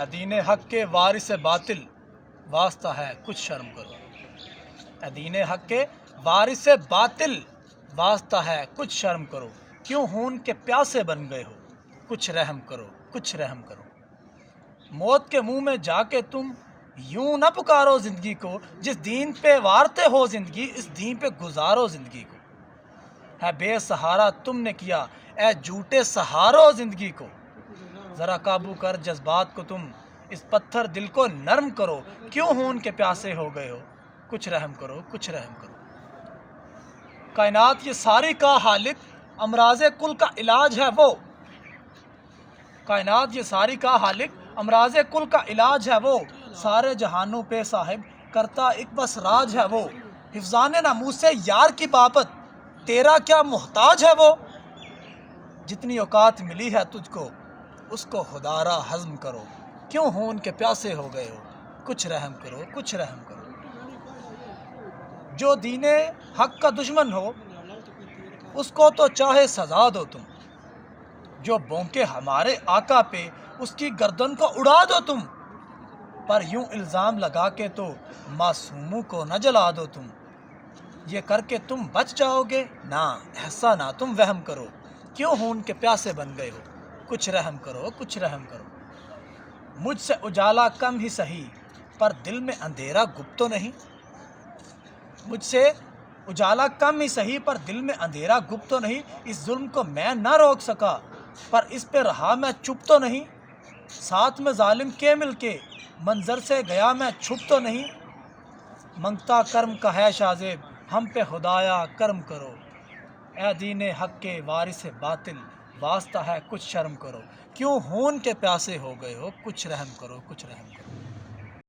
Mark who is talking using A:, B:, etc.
A: اے دین حق کے وارث باطل واسطہ ہے کچھ شرم کرو۔ اے دین حق کے وارث باطل واسطہ ہے کچھ شرم کرو، کیوں خون کے پیاسے بن گئے ہو، کچھ رحم کرو، کچھ رحم کرو۔ موت کے منہ میں جا کے تم یوں نہ پکارو زندگی کو، جس دین پہ وارتے ہو زندگی اس دین پہ گزارو زندگی کو۔ ہے بے سہارا تم نے کیا اے جھوٹے سہارو زندگی کو، ذرا قابو کر جذبات کو تم اس پتھر دل کو نرم کرو، کیوں خون کے پیاسے ہو گئے ہو، کچھ رحم کرو، کچھ رحم کرو۔ کائنات یہ ساری کا خالق امراض کل کا علاج ہے وہ، کائنات یہ ساری کا خالق امراض کل کا علاج ہے وہ، سارے جہانوں پہ صاحب کرتا ایک بس راج ہے وہ، حفظان ناموس یار کی بابت تیرا کیا محتاج ہے وہ، جتنی اوقات ملی ہے تجھ کو اس کو خدارا ہضم کرو، کیوں خون کے پیاسے ہو گئے ہو، کچھ رحم کرو، کچھ رحم کرو۔ جو دین حق کا دشمن ہو اس کو تو چاہے سزا دو تم، جو بونکے ہمارے آقا پہ اس کی گردن کو اڑا دو تم، پر یوں الزام لگا کے تو معصوموں کو نہ جلا دو تم، یہ کر کے تم بچ جاؤ گے نہ، ایسا نہ تم وہم کرو، کیوں خون کے پیاسے بن گئے ہو، کچھ رحم کرو، کچھ رحم کرو۔ مجھ سے اجالا کم ہی سہی پر دل میں اندھیرا گپ تو نہیں، مجھ سے اجالا کم ہی سہی پر دل میں اندھیرا گپ تو نہیں، اس ظلم کو میں نہ روک سکا پر اس پہ رہا میں چپ تو نہیں، ساتھ میں ظالم کے مل کے منظر سے گیا میں چھپ تو نہیں، منگتا کرم کا ہے شازیب ہم پہ خدایا کرم کرو، اے دین حق کے وارث باطل واسطہ ہے کچھ شرم کرو، کیوں خون کے پیاسے ہو گئے ہو، کچھ رحم کرو، کچھ رحم کرو۔